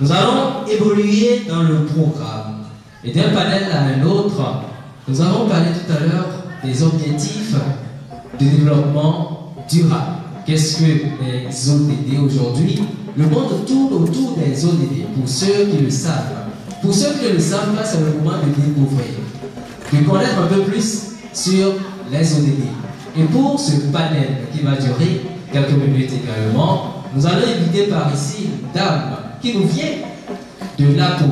Nous allons évoluer dans le programme. Et d'un panel à un autre, nous avons parlé tout à l'heure des objectifs de développement durable. Qu'est-ce que les ODD aujourd'hui? Le monde tourne autour des ODD, pour ceux qui le savent. Pour ceux qui ne le savent pas, c'est le moment de découvrir, de connaître un peu plus sur les ODD. Et pour ce panel qui va durer quelques minutes également, nous allons inviter par ici une dame qui nous vient de l'APO,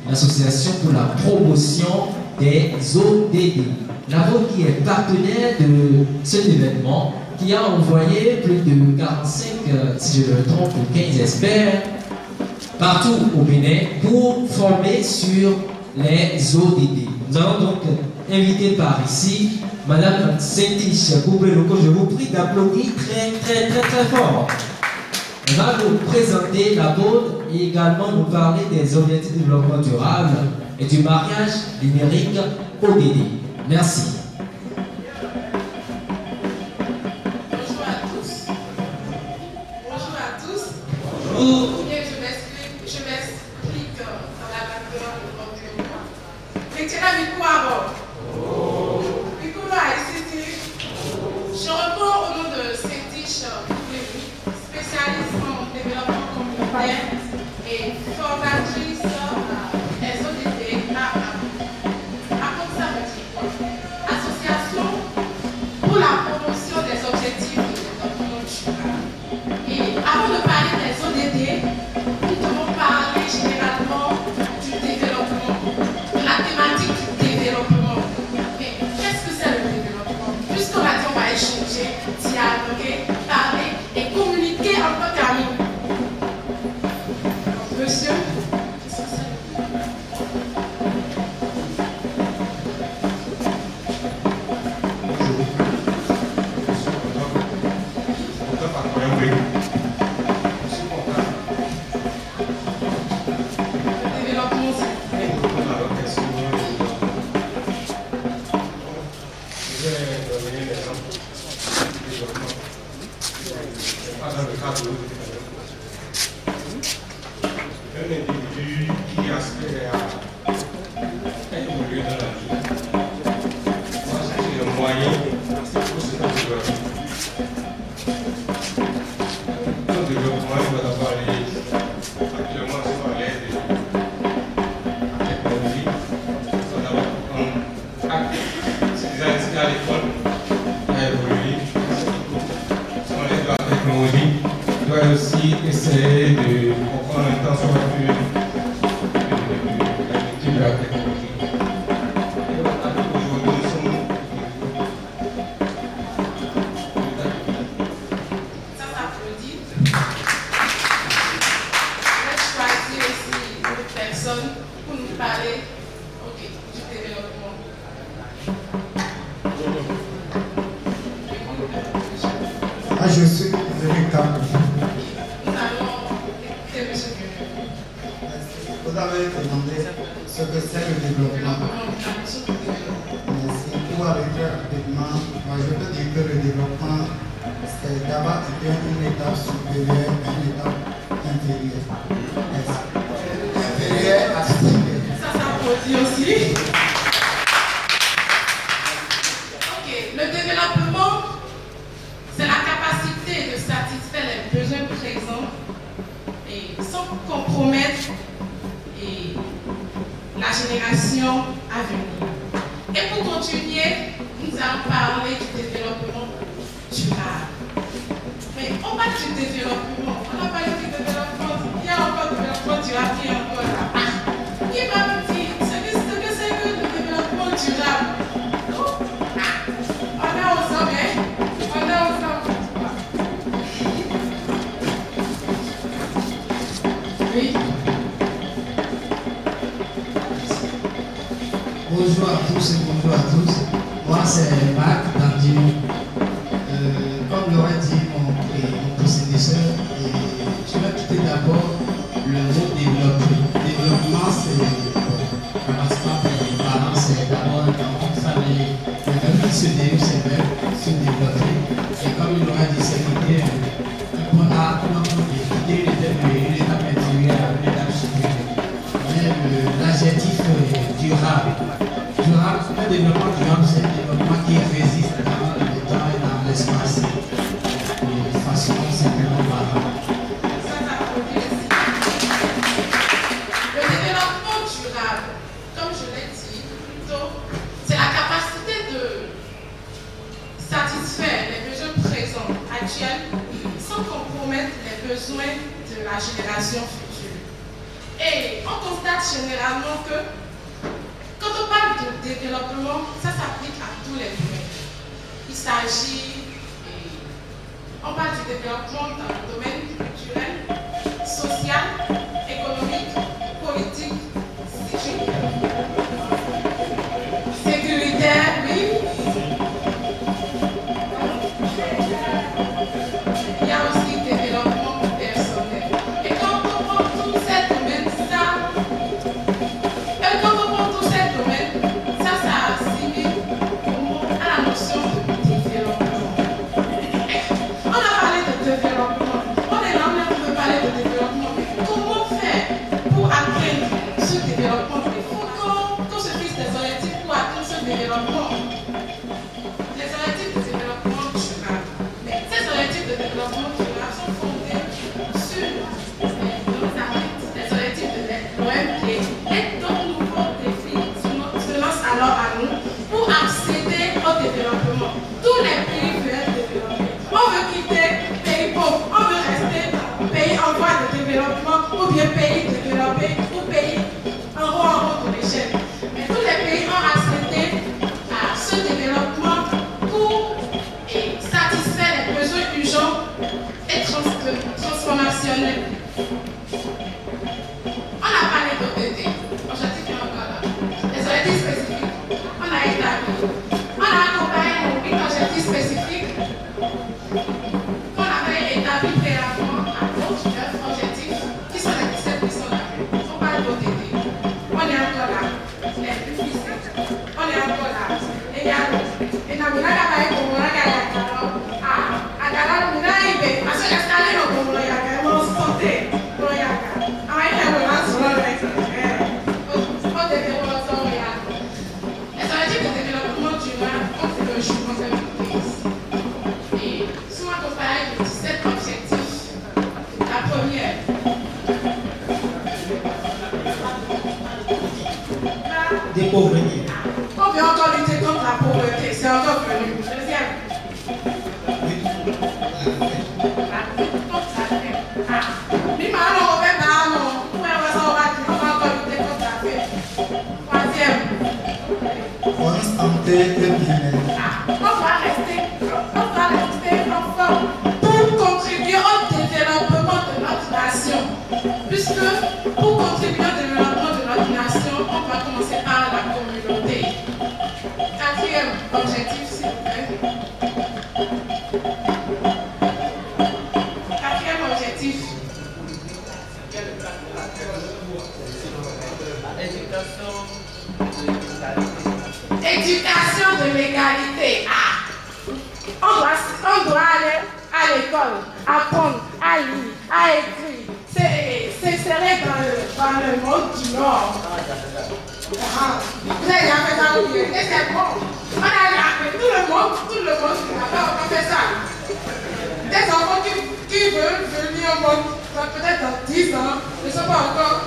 l'Association pour la promotion des ODD. L'APO qui est partenaire de cet événement, qui a envoyé plus de 45, si je ne me trompe, 15 experts partout au Bénin pour former sur les ODD. Nous allons donc inviter par ici Madame Saint-Tiche Koubeloko. Je vous prie d'applaudir très fort. Elle va nous présenter la bonne et également nous parler des objectifs de développement durable et du mariage numérique ODD. Merci. Bonjour à tous. Bonjour. Je m'explique dans la langue de l'environnement. Mais tu as mis quoi avant? Je réponds au nom de Saint-Tiche Koubeloko, spécialiste en développement communautaire et formatrice des ODD à ça veut dire quoi? Association pour la promotion des objectifs de développement durable. Et avant de parler des ODD, nous devons parler généralement du développement, de la thématique du développement. Mais qu'est-ce que c'est le développement? Puisqu'on a dit on va échanger, dialoguer, parler et communiquer en tant qu'amis. Monsieur, aussi essayer de comprendre un temps soit plus de la technologie. Aujourd'hui, nous sommes... ça s'applaudit. Je vais choisir aussi une personne pour nous parler du développement. Je suis véritable. Vous avez demandé ce que c'est le développement. Merci. Pour arrêter rapidement, moi je peux dire que le développement, c'est d'abord une étape supérieure à une étape inférieure. Inférieure à supérieure. Ça s'applaudit aussi. Ok, le développement, c'est la capacité de satisfaire les besoins présents et sans compromettre la génération à venir. Et pour continuer, nous allons parler du développement durable. Mais on parle du développement, on a parlé du développement, il y a encore du développement durable qui est encore là. Qui va me dire ce que c'est que le développement durable? On est ensemble, hein? On est ensemble. Oui. Bonjour à tous et bonjour à tous. Moi c'est Marc Dandiou. Comme l'aurait dit mon prédécesseur, je vais quitter d'abord le mot développer. Développement c'est commencement par les parents, c'est d'abord ça le verbe qui se dérive, c'est le verbe se développer. Et comme il l'aurait dit, c'est l'idée un peu à comment quitter l'étape inférieure à l'étape supérieure. l'adjectif durable. Durable, un développement durable, c'est un développement qui résiste dans le temps et dans l'espace. De façon simplement banale. Le développement durable, comme je l'ai dit plus tôt, c'est la capacité de satisfaire les besoins présents, actuels, sans compromettre les besoins de la génération future. Et on constate généralement que quand on parle de développement, ça s'applique à tous les domaines. Il s'agit, on parle du développement dans le domaine culturel, social, économique, politique, sécuritaire, oui. Il y a aussi développement personnel. Et quand on prend tous ces domaines, ça assimile à la notion de développement. On a parlé de développement. On est là, on veut parler de développement. Mais comment faire pour atteindre ce développement? Il faut qu'on se fixe des objectifs pour atteindre ce développement. Les objectifs de développement durable. Mais ces objectifs de développement durable sont fondés sur les objectifs de l'OMD et d'autres nouveaux défis se lancent alors à nous pour accéder au développement. Tous les pays veulent développer. On veut quitter pays pauvres, on veut rester pays en voie de développement ou bien pays développés ou pays en haut de l'échelle. Mais tous les pays ont accédé à ce développement pour satisfaire les besoins urgents et transformationnels. On a parlé d'ODD, objectif et encore là. Les objectifs spécifiques, on a établi. On a accompagné une objectif spécifique qu'on avait établi préalablement à d'autres objectifs qui sont les 17 qui sont là. On parle d'ODD. On est encore là. Les plus puissants. On est encore là. Et il y a l'autre. Et nous avons travaillé pour nous. Parce que l'escalier, nous avons sauté. Les objectifs de développement durable ont fait le jour en 2015. Et sont accompagnés de 17 objectifs. La première, Des pauvretés. on veut encore lutter contre la pauvreté, c'est encore venu. Deuxième, Bonne santé et bien-être. on va rester en forme pour contribuer au développement de notre nation. Puisque pour contribuer au développement de notre nation, on va commencer par la communauté. Quatrième objectif, s'il vous plaît. Quatrième objectif. Éducation de l'égalité. On doit aller à l'école, apprendre à lire, à écrire, s'insérer dans le monde du Nord. Vous avez déjà fait ça ou bien? Et c'est bon. On a appris tout le monde on fait ça. Des enfants qui veulent venir au monde, peut-être dans 10 ans, ne sont pas encore.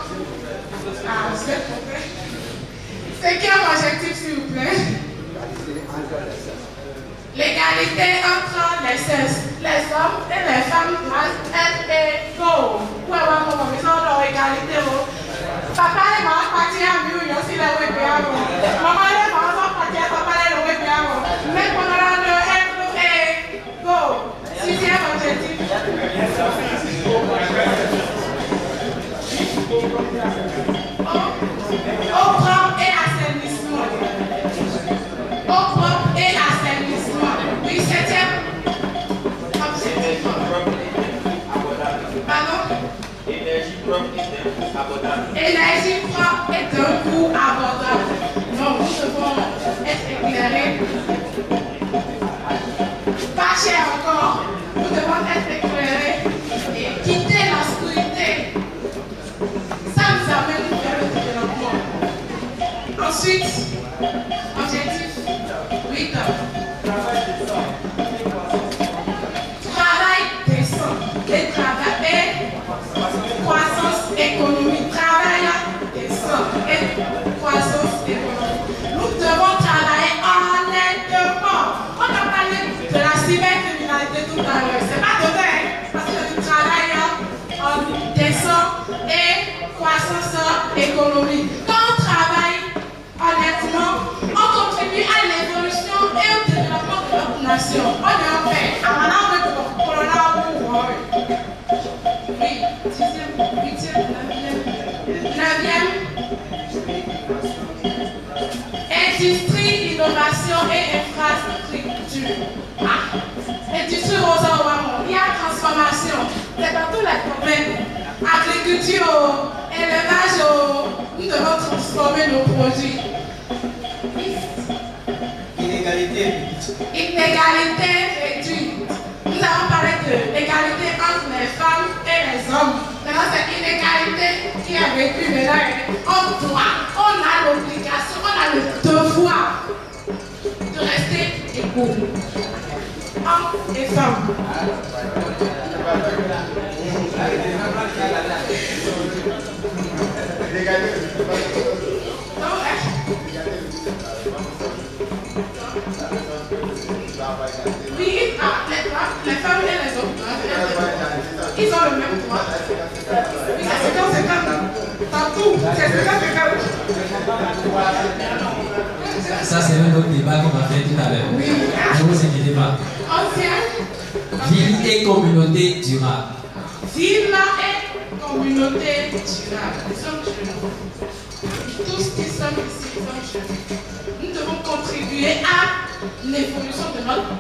Je vais tromper. Cinquième objectif, s'il vous plaît. L'égalité entre les sexes. Les hommes et les femmes doivent être égaux. Pour avoir une maison de l'égalité. Papa et maman partent à mieux, aussi les webéamos. Maman et maman sont partis à papa et les webéamos. Mais pour nous être égaux. Sixième objectif. Eau propre et assainissement. Eau propre et assainissement. Oui, septième. Pardon? Énergie propre et d'un coût abordable. Donc, nous devons être éclairés. Pas cher encore. Nous devons être éclairés et quitter l'obscurité. Ça nous amène vers le développement. Ensuite, objectif 8. Travail décent et croissance économique. Travail décent et croissance économique. Nous devons travailler honnêtement. On a parlé de la cybercriminalité tout à l'heure. C'est pas de vrai, parce que le travail décent et croissance économique. Quand on travaille honnêtement, on contribue à l'évolution et au développement de notre nation. On est en fait. Oui, 10e, 8e, 9e. Industrie, innovation et infrastructure. Industrie Rosa Ouamon, il y a transformation. C'est dans tous les domaines. Agriculture, élevage, nous devons transformer nos produits. Inégalité réduite. Nous avons parlé de l'égalité entre les femmes et les hommes. Maintenant, c'est inégalité qui est vécue. On doit, on a l'obligation, on a le devoir de rester égaux. Hommes et femmes. Oui, les femmes et les hommes, ils ont le même droit. Oui, c'est 50-50. Dans tout, c'est 50-50. Ça, c'est un autre débat qu'on va faire tout à l'heure. Oui. Ne vous inquiétez pas. Ville et communauté durable. Ville et communauté durable. Nous sommes jeunes. Tous qui sommes ici sommes jeunes. Nous devons contribuer à l'évolution de notre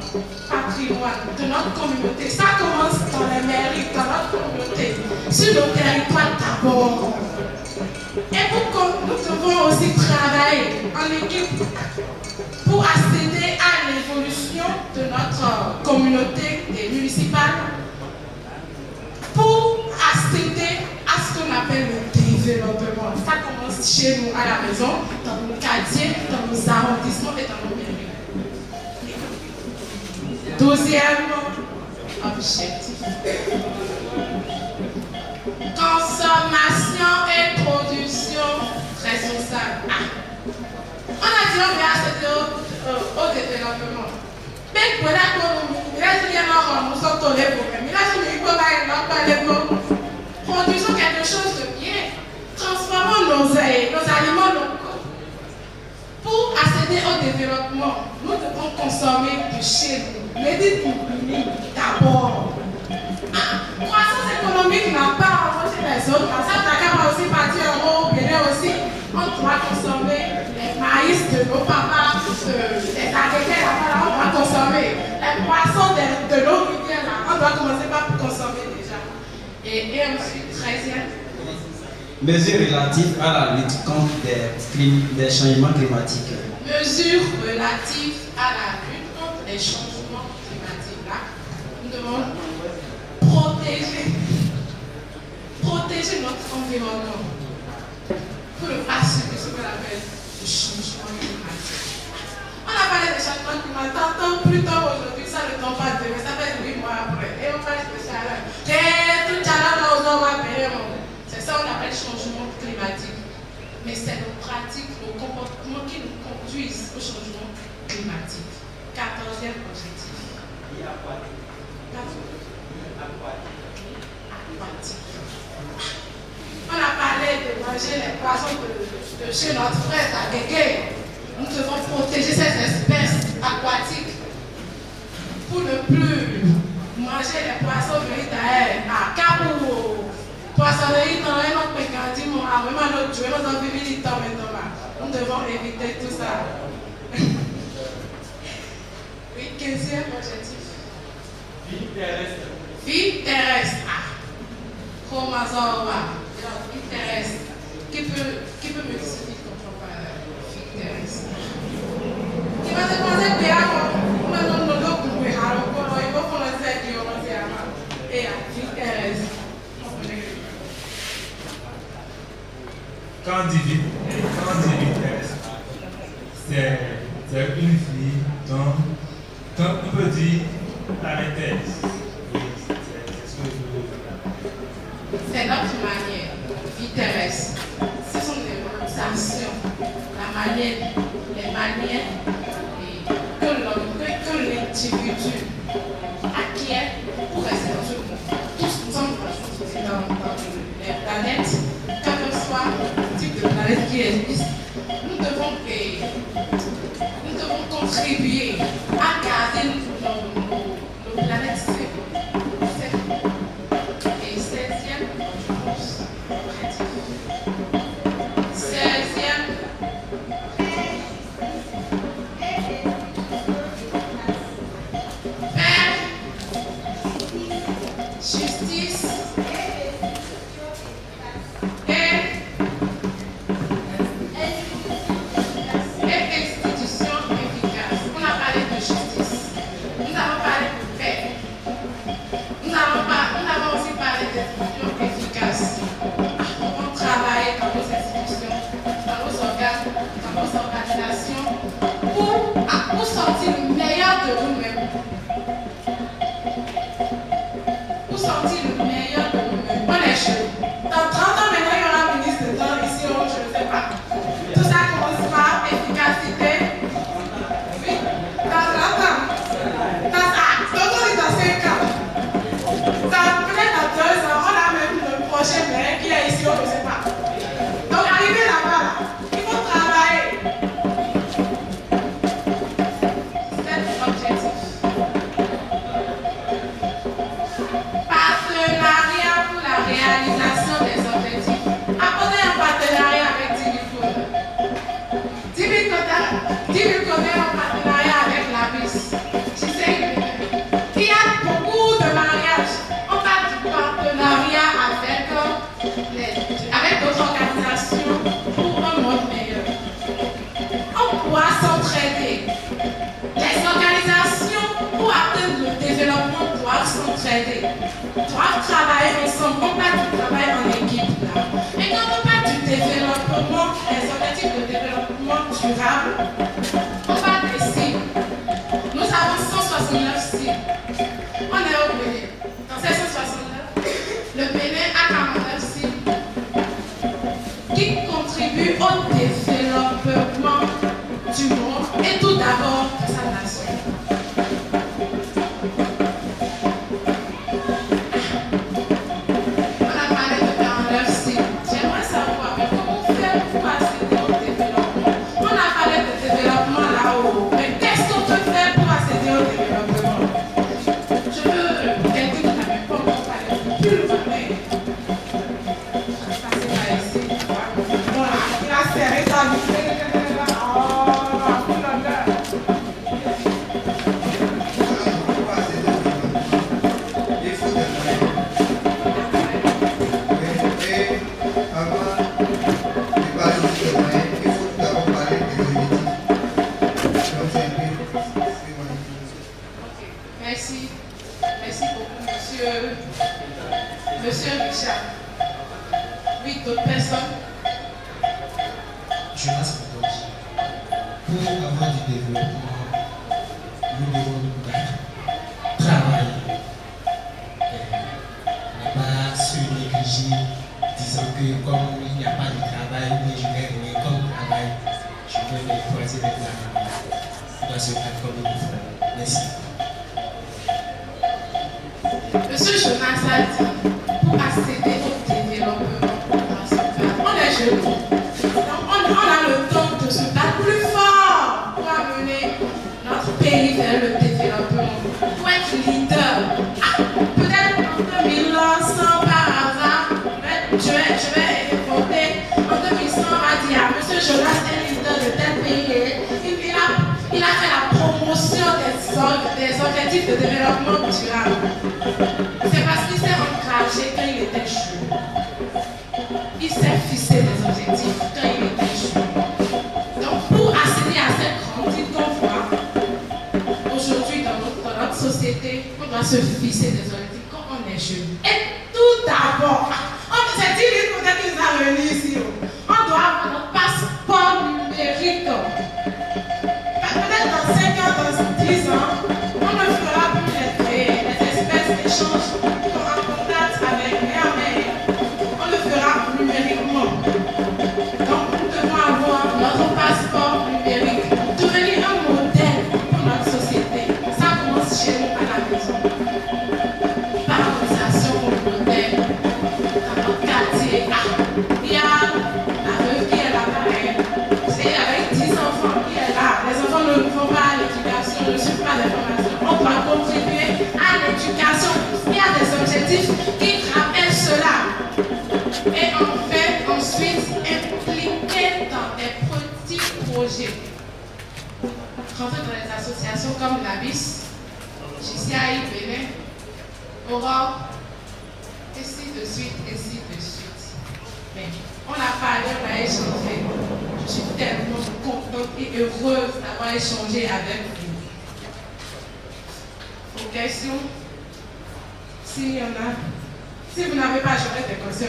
patrimoine, de notre communauté. Ça commence dans les mairies, dans notre communauté, sur nos territoires d'abord. Et nous devons aussi travailler en équipe pour accéder à l'évolution de notre communauté municipale, pour accéder à ce qu'on appelle le développement. Ça commence chez nous à la maison, dans nos quartiers, dans nos arrondissements et dans nos mairies. Deuxième objectif. Consommation et production responsable. On a dit on va accéder au développement. Mais pour la produisons quelque chose de bien. Transformons nos aliments locaux. Pour accéder au développement, nous devons consommer de chez nous. Méditer d'abord. Croissance économique n'a pas envoyé les autres. Ça, Dakar va aussi partir en haut, Bénin aussi. On doit consommer les maïs de nos papas, les agriculteurs là-bas, on doit consommer. Les poissons de nos rivières là, on doit commencer par consommer déjà. Et ensuite, 13e. Mesures relatives à la lutte contre des changements climatiques. Mesures relatives à la lutte contre les changements climatiques. Là, nous devons protéger notre environnement pour ne pas subir ce qu'on appelle le changement climatique. On a parlé de changement climatique tantôt plus tard aujourd'hui, ça ne tombe pas demain, ça fait 8 mois après. Et on parle de chaleur. C'est ça qu'on appelle changement climatique. Mais c'est nos pratiques, nos comportements qui nous conduisent au changement climatique. 14e objectif. On a parlé de manger les poissons de chez notre frère à Guégué. Nous devons protéger ces espèces aquatiques pour ne plus manger les poissons venus d'ailleurs à Kabou. Poissonnerie dans un autre mécanisme, nous devons éviter tout ça. Oui, 15e objectif. Vie terrestre. Vie terrestre. Chromosomes. Vie terrestre. Qui peut me dire qu'on parle de vie terrestre? Qui va se passer bien avant? Maintenant, nous devons couper à l'eau. Il faut qu'on le sait qu'il y a et à vie terrestre. Quand on dit vie terrestre, c'est une fille, donc on peut dire la maîtresse. C'est ce que je veux dire. C'est notre manière, vie terrestre. Ce sont les actions, la manière, les manières que l'individu acquiert pour rester dans ce monde. Tous nous sommes dans les planètes, quel que soit le type de planète qui existe, nous devons contribuer à garder nos planètes saines. Et 16e, je pense, objectif. 16e, faire justice et institutions efficaces. On a parlé de justice. Nous avons parlé de paix. Nous avons aussi parlé d'institutions efficaces. On travaille dans nos institutions, dans nos organes, dans nos organisations pour sortir le meilleur de nous-mêmes. Pour sortir le meilleur de nous-mêmes. On est jeunes. Dans 30 ans maintenant, il y aura un ministre de temps ici, je ne sais pas. Tout ça commence par efficacité. Oui, dans 30 ans. Dans 5 ans. Peut-être dans 2 ans, on a même le prochain maire qui est ici, on ne sait pas. Donc, arriver là-bas, il faut travailler. C'est l'objectif. Partenariat pour la réalisation des objectifs. Apporter un partenariat avec 10 000 codeurs. 10 000 codeurs en partenariat avec la BIS. Tu sais, il y a beaucoup de mariages. On parle du partenariat avec d'autres organisations pour un monde meilleur. On pourra s'entraider. Les organisations pour atteindre le développement doivent s'entraider, doivent travailler ensemble. On parle du travail en équipe là. Et quand on parle du développement, les objectifs de développement durable, on parle des cibles. Nous avons 169 cibles. On est au Bénin. Dans ces 169, le Bénin a 49 cibles qui contribuent au développement du monde et tout d'abord de sa nation. On a parlé de 49 cibles. J'aimerais savoir comment faire pour accéder au développement. On a parlé de développement là-haut, mais qu'est-ce qu'on peut faire pour accéder au développement? Je veux quelqu'un qui n'avait pas encore parlé de plus mais ça c'est pas ici. Voilà, il a serré sa vie. Merci. Merci beaucoup, monsieur Richard. Oui, d'autres personnes? Jonas Modoki. Pour avoir du développement, nous devons nous travailler. Ne pas se négliger, disant que comme il n'y a pas de travail, mais je vais donner comme travail, je vais m'efforcer d'être là. Dans ce cadre comme il faut. Merci. Monsieur Jonas a dit, pour accéder au développement, on est jeunes. On a le temps de se battre plus fort pour amener notre pays vers le développement, pour être leader. Peut-être en 2100 par hasard, je vais voter. En 2100, on va dire, monsieur Jonas est leader de tel pays. Il a fait la promotion des objectifs de développement durable. C'est parce qu'il s'est engagé quand il était jeune. Il s'est fixé des objectifs quand il était jeune. Donc, pour accéder à cette grande île qu'on voit, aujourd'hui dans notre société, on doit se fixer des objectifs quand on est jeune. Et tout d'abord, c'est 10 000 peut-être qu'ils ont réuni ici. On doit avoir notre passeport numérique. l'éducation. Il y a des objectifs qui rappellent cela. Et ensuite, impliquer dans des petits projets. Rentrer dans les associations comme l'ABIS, JCI, Bénin, Europe, ainsi de suite, ainsi de suite. Mais on a parlé, on a échangé. Je suis tellement contente et heureuse d'avoir échangé avec vous. Vos questions, s'il y en a, si vous n'avez pas, j'aurai des questions.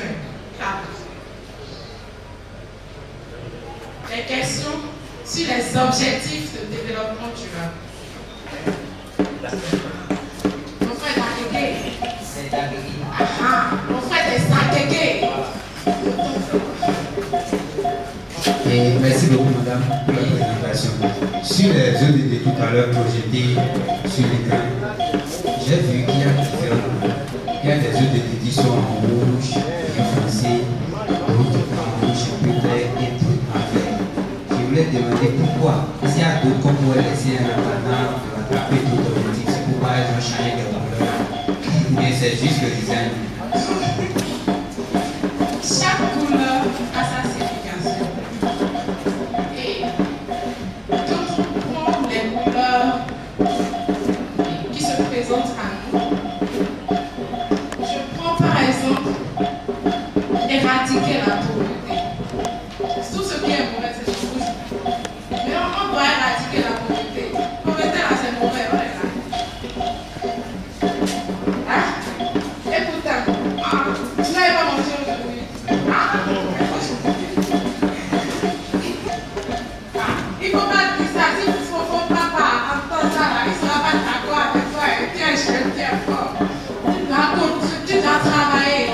Les questions sur les objectifs de développement durable. Mon frère Dakéké. C'est Dakéké. Mon frère est Dakéké. Et merci beaucoup, madame, pour la présentation. Sur les ODD tout à l'heure projetés sur l'écran, j'ai vu qu'il y a différents. Il y a des ODD qui sont en rouge, en foncé, d'autres en rouge, plus clair et tout en vert. Je voulais demander pourquoi, s'il y a d'autres qu'on pourrait laisser un appartement pour attraper tout objectif, c'est pourquoi ils ont changé de couleur. Mais c'est juste le design. Chaque couleur a sa signification. Et quand on prend les couleurs qui se présentent à nous, je prends par exemple éradiquer la pauvreté. Tout ce qui est mauvais, c'est ce rouge. Mais on doit éradiquer la pauvreté. La pauvreté là, c'est mauvais, on est là. Hein? Et pourtant, tu n'avais pas mangé aujourd'hui. Il ne faut pas dire ça. Si ton papa entend ça, là, il ne sera pas d'accord avec toi. Et tiens, je vais dire fort. Tu dois travailler.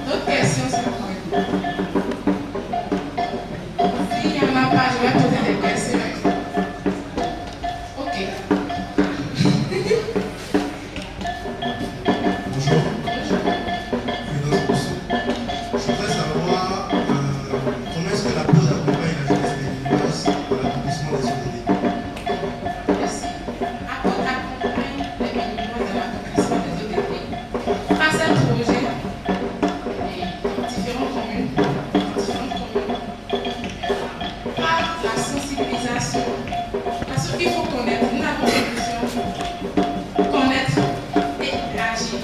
D'autres questions sur moi? S'il n'y en a pas, je vais poser des questions. Ok. Bonjour. Je voudrais savoir comment est-ce que la pause accompagne la jeunesse béninoise dans l'accomplissement des ODD. Merci. Accompagne les Béninois dans l'accomplissement des ODD. Grâce à un projet dans différentes communes, par la sensibilisation. Parce qu'il faut connaître, nous avons une mission, connaître et agir.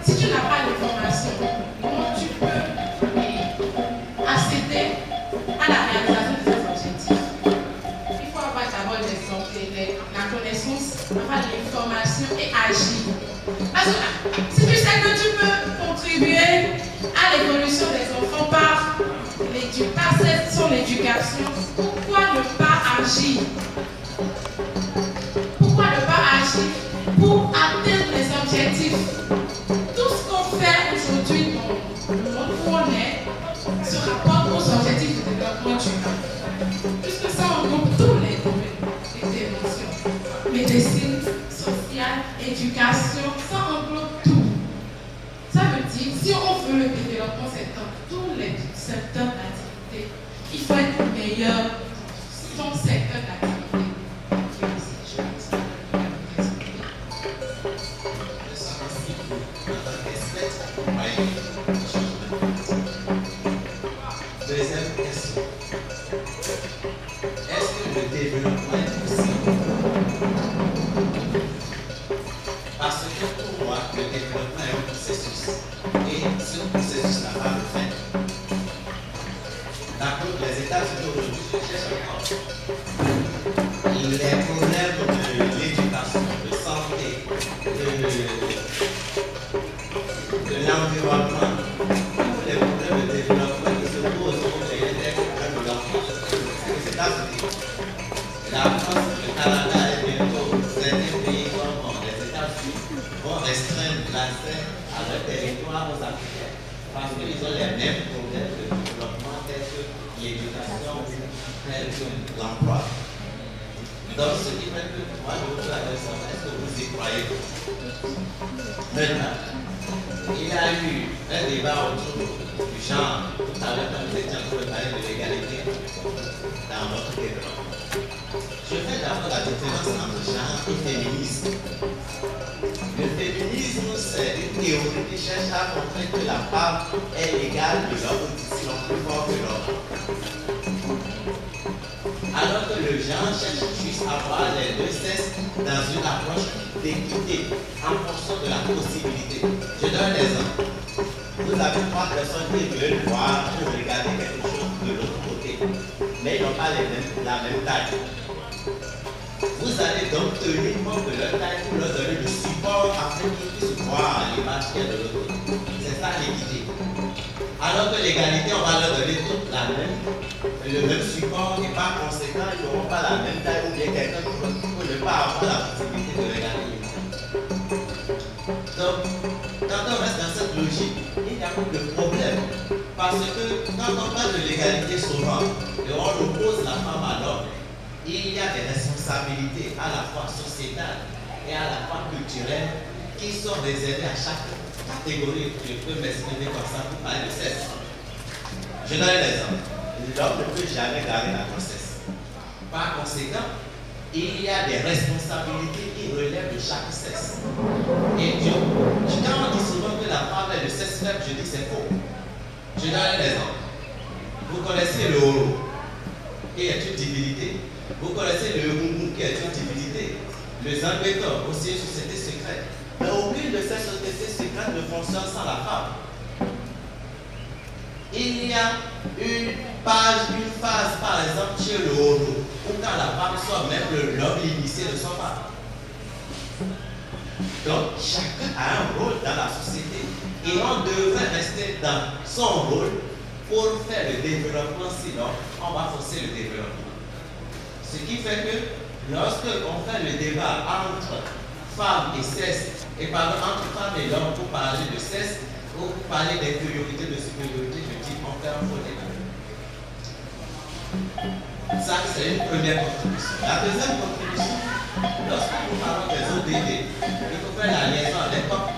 Si tu n'as pas l'information, comment tu peux accéder à la réalisation de ces objectifs? Il faut avoir d'abord la connaissance, avoir l'information et agir. Parce que si tu sais que tu peux contribuer à l'évolution des enfants par son éducation, pourquoi ne pas agir? Pourquoi ne pas agir pour atteindre les objectifs? Tout ce qu'on fait aujourd'hui dans le monde où on est se rapporte aux objectifs de développement durable. Puisque ça regroupe tous les domaines d'intervention. Médecine, sociale, éducation, ça englobe tout. Ça veut dire, si on veut le développement, c'est dans tous les secteurs d'activité. Il faut être meilleur dans son secteur d'activité. Deuxième question. Est-ce que le développement est possible? Parce que pour moi, le développement est un processus. Et ce processus n'a pas de fin. D'accord, les États-Unis aujourd'hui se cherchent encore. Les problèmes de l'éducation, de santé, de l'environnement, les problèmes de développement qui se posent au pays des problèmes de l'enfant. Les États-Unis, la France, le Canada et bientôt certains pays comme les États-Unis vont restreindre l'accès à leur territoire aux Africains parce qu'ils ont les mêmes problèmes de développement tels que l'éducation, tels que l'emploi. Donc, ce qui fait que moi, je vous pose la question, est-ce que vous y croyez? Maintenant, il y a eu un débat autour du genre, tout à l'heure, quand nous étions en train de parler de l'égalité dans notre développement. Je fais d'abord la différence entre genre et féminisme. Le féminisme, c'est une théorie qui cherche à montrer que la femme est égale de l'homme, sinon plus fort que l'homme. Alors que le genre cherche juste à voir les deux sexes dans une approche d'équité en fonction de la possibilité. Je donne un exemple. Vous avez trois personnes qui veulent voir ou regarder quelque chose de l'autre côté, mais ils n'ont pas la même taille. Vous allez donc tenir compte de leur taille pour leur donner le support afin qu'ils puissent voir l'image qui est de l'autre côté. C'est ça l'équité. Alors que l'égalité, on va leur donner toute le même support et par conséquent, ils n'auront pas la même taille ou bien quelqu'un qui peut ne pas avoir la possibilité de regarder l'image. Donc, quand on reste dans cette logique, il n'y a pas de problème. Parce que quand on parle de l'égalité souvent, et on oppose la femme à l'homme, il y a des responsabilités à la fois sociétales et à la fois culturelles qui sont réservées à chaque catégorie. Je peux m'exprimer comme ça pour parler de sexe. Je donne un exemple. L'homme ne peut jamais garder la grossesse. Par conséquent, il y a des responsabilités qui relèvent de chaque sexe. Et quand on dit souvent que la femme est le sexe faible, je dis c'est faux. Je donne un exemple. Vous connaissez le Horo, qui est une divinité. Vous connaissez le Mungu, qui est une divinité. Le Zambétor, aussi une société secrète. Mais aucune de ces sociétés secrètes ne fonctionne sans la femme. Il y a une phase, par exemple, chez le Horo, où quand la femme soit même l'homme initié de son femme. Donc, chacun a un rôle dans la société et on devrait rester dans son rôle pour faire le développement, sinon on va fausser le développement. Ce qui fait que lorsque on fait le débat entre femmes et sexe, et pardon, entre femmes et l'homme pour parler de sexe, ou pour parler d'infériorité, de supériorité, je dis on fait un faux débat. Ça, c'est une première contribution. La deuxième contribution, lorsque nous parlons des ODD, il faut faire la liaison avec COP.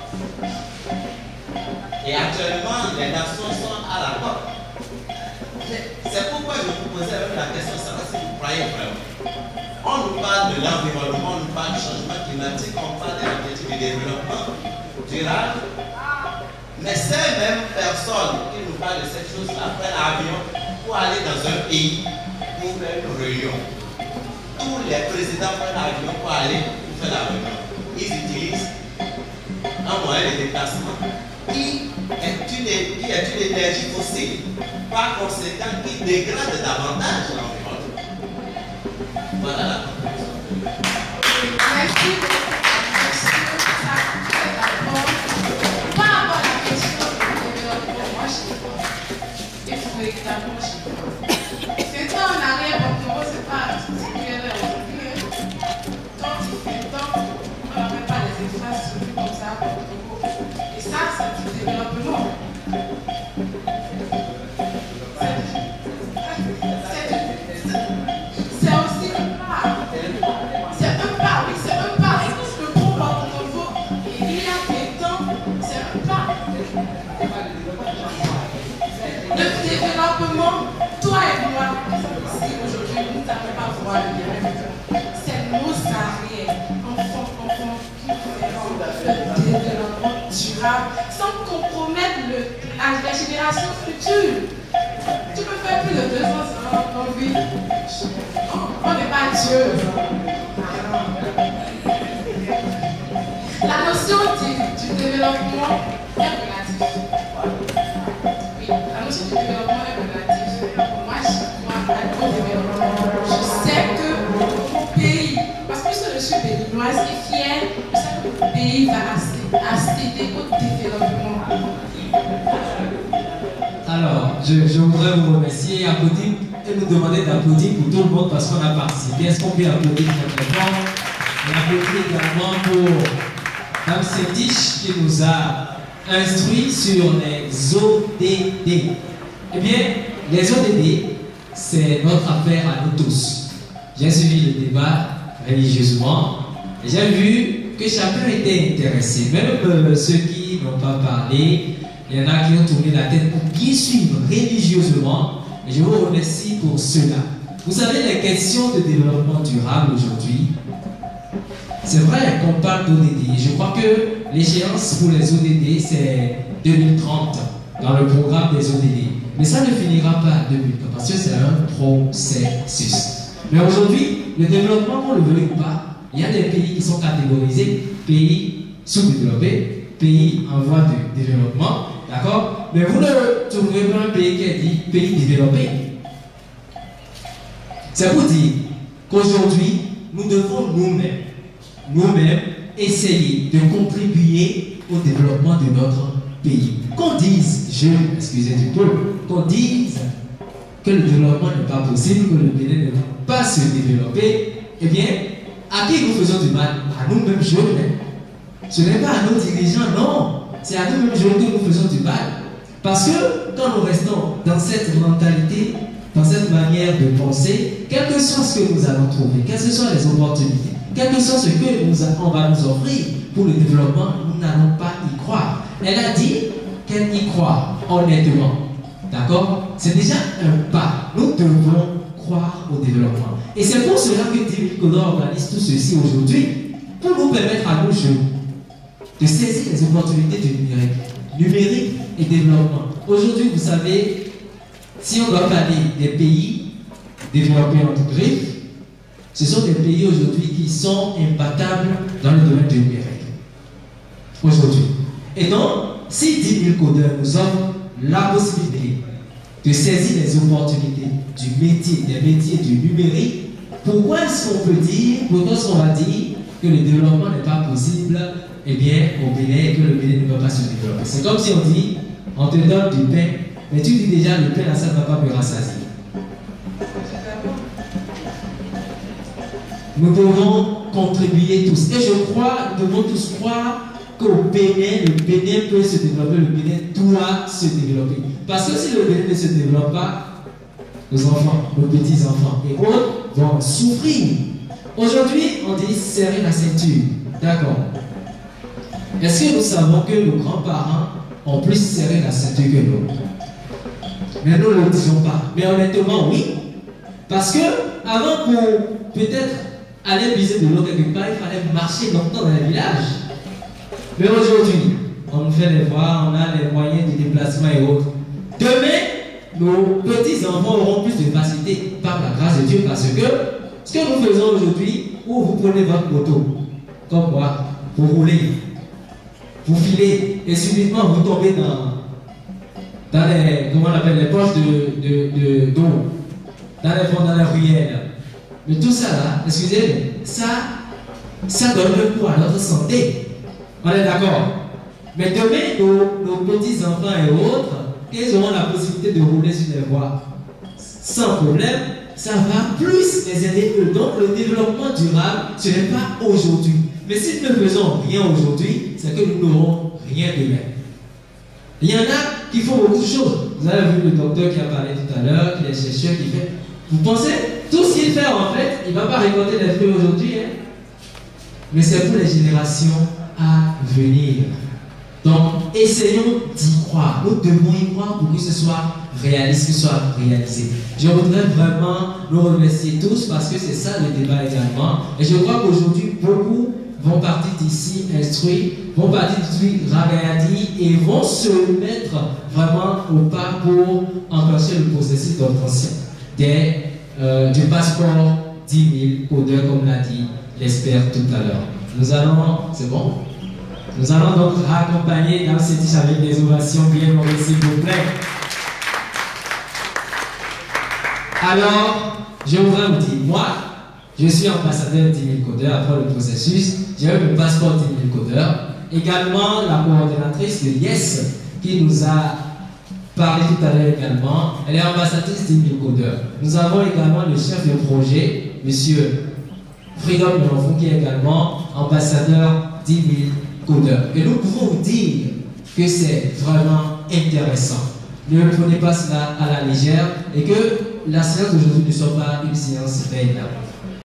Et actuellement, les nations sont à la COP. C'est pourquoi je vous posais même la question, savoir si vous croyez vraiment. On nous parle de l'environnement, on nous parle du changement climatique, on parle des objectifs de développement durable. Mais ces mêmes personnes qui nous parlent de ces choses-là prennent l'avion pour aller dans un pays pour faire une réunion. Tous les présidents prennent l'avion pour aller faire la réunion. Ils utilisent un moyen de déplacement qui est une énergie fossile, par conséquent qui dégrade davantage l'environnement. Voilà la conclusion. Merci. Par rapport à la question du développement, moi je sais pas. Il faut évidemment je sais pas. C'est temps en arrière, donc c'est pas ce qu'il y a aujourd'hui. Quand il fait temps, on n'aurait pas les infrastructures comme ça. Et ça, c'est du développement. C'est aussi un pas. C'est un pas, oui, c'est un pas. Le groupe à nouveau, il y a des temps, c'est un pas. Le développement, toi et moi, ici aujourd'hui, nous n'avons pas voir le développement. C'est nos arrières, enfants, qui feront le développement durable sans compromettre la génération future. Tu peux faire plus de 2 ans sans vie. On n'est pas Dieu. La notion du développement est relative. Oui, la notion du développement est relative. Moi, je crois au développement. Je sais que mon pays, parce que je suis béninoise et fière, je sais que mon pays va accéder au développement. Alors, je voudrais vous remercier et applaudir et nous demander d'applaudir pour tout le monde parce qu'on a participé. Est-ce qu'on peut applaudir complètement? Et applaudir également pour Mme Setiche qui nous a instruit sur les ODD. Eh bien, les ODD, c'est notre affaire à nous tous. J'ai suivi le débat religieusement et j'ai vu que chacun était intéressé, même ceux qui n'ont pas parlé. Il y en a qui ont tourné la tête pour bien suivre religieusement. Et je vous remercie pour cela. Vous savez, les questions de développement durable aujourd'hui, c'est vrai qu'on parle d'ODD. Je crois que l'échéance pour les ODD, c'est 2030 dans le programme des ODD. Mais ça ne finira pas à 2030 parce que c'est un processus. Mais aujourd'hui, le développement, qu'on le veuille ou pas, il y a des pays qui sont catégorisés, pays sous-développés, pays en voie de développement, d'accord? Mais vous ne trouverez pas un pays qui est dit pays développé. C'est pour dire qu'aujourd'hui, nous devons nous-mêmes, essayer de contribuer au développement de notre pays. Qu'on dise, excusez du peu, qu'on dise que le développement n'est pas possible, que le Bénin ne va pas se développer, eh bien, à qui nous faisons du mal? À nous-mêmes jeunes. Ce n'est pas à nos dirigeants, non. C'est à nous-mêmes jeunes que nous faisons du mal. Parce que quand nous restons dans cette mentalité, dans cette manière de penser, quel que soit ce que nous allons trouver, quelles que soient les opportunités, quel que soit ce que on va nous offrir pour le développement, nous n'allons pas y croire. Elle a dit qu'elle y croit honnêtement. D'accord? C'est déjà un pas. Nous devons croire au développement. Et c'est pour cela que 10 000 Codeurs organise tout ceci aujourd'hui, pour nous permettre à nous jeunes de saisir les opportunités du numérique et développement. Aujourd'hui, vous savez, si on doit parler des pays développés entre griffes, ce sont des pays aujourd'hui qui sont imbattables dans le domaine du numérique. Aujourd'hui. Et donc, si 10 000 codeurs nous offrent la possibilité de saisir les opportunités des métiers du numérique, pourquoi est-ce qu'on peut dire, pourquoi est-ce qu'on va dire que le développement n'est pas possible, eh bien, au Bénin, et que le Bénin ne va pas se développer? C'est comme si on dit, on te donne du pain, mais tu dis déjà, le pain, là, ça ne va pas me rassasier. Nous devons contribuer tous. Et je crois, nous devons tous croire qu'au Bénin, le Bénin peut se développer, le Bénin doit se développer. Parce que si le Bénin ne se développe pas, nos enfants, nos petits-enfants et autres vont souffrir. Aujourd'hui, on dit serrer la ceinture. D'accord. Est-ce que nous savons que nos grands-parents ont plus serré la ceinture que nous? Mais nous ne le disons pas. Mais honnêtement, oui. Parce que avant pour peut-être aller puiser de l'eau quelque part, il fallait marcher longtemps dans les villages. Mais aujourd'hui, on nous fait les voies, on a les moyens de déplacement et autres. Demain, nos petits-enfants auront plus de facilité par la grâce de Dieu parce que ce que nous faisons aujourd'hui, où vous prenez votre moto, comme moi, vous roulez, vous filez et subitement vous tombez dans les, comment on appelle, les poches d'eau, dans les ruelles. Mais tout ça là, excusez-moi, ça donne le coup à notre santé. On est d'accord? Mais demain, nos petits-enfants et autres, ils auront la possibilité de rouler sur les voies sans problème, ça va plus les aider. Donc le développement durable, ce n'est pas aujourd'hui. Mais si nous ne faisons rien aujourd'hui, c'est que nous n'aurons rien demain. Il y en a qui font beaucoup de choses. Vous avez vu le docteur qui a parlé tout à l'heure, qui est chercheur, qui fait. Vous pensez, tout ce qu'il fait en fait, il ne va pas récolter les fruits aujourd'hui, hein? Mais c'est pour les générations à venir. Donc, essayons d'y croire. Nous devons y croire pour que ce soit réaliste, que ce soit réalisé. Je voudrais vraiment nous remercier tous parce que c'est ça le débat également. Et je crois qu'aujourd'hui, beaucoup vont partir d'ici instruits, vont partir d'ici ragaillardis et vont se mettre vraiment au pas pour enclencher le processus d'obtention du passeport 10 000 codeurs, comme l'a dit l'expert tout à l'heure. Nous allons, c'est bon? Nous allons donc accompagner dans cette tiche avec des ovations bien nourries, s'il vous plaît. Alors, je voudrais vous dire, moi, je suis ambassadeur 10 000 codeurs après le processus. J'ai eu mon passeport 10 000 codeurs. Également, la coordonnatrice de Yes, qui nous a parlé tout à l'heure également, elle est ambassadrice 10 000 codeurs. Nous avons également le chef de projet, M. Freedom Melonfou, qui est également ambassadeur 10 000 codeurs. Et nous pouvons vous dire que c'est vraiment intéressant. Ne prenez pas cela à la légère et que la séance d'aujourd'hui ne soit pas une séance vaine.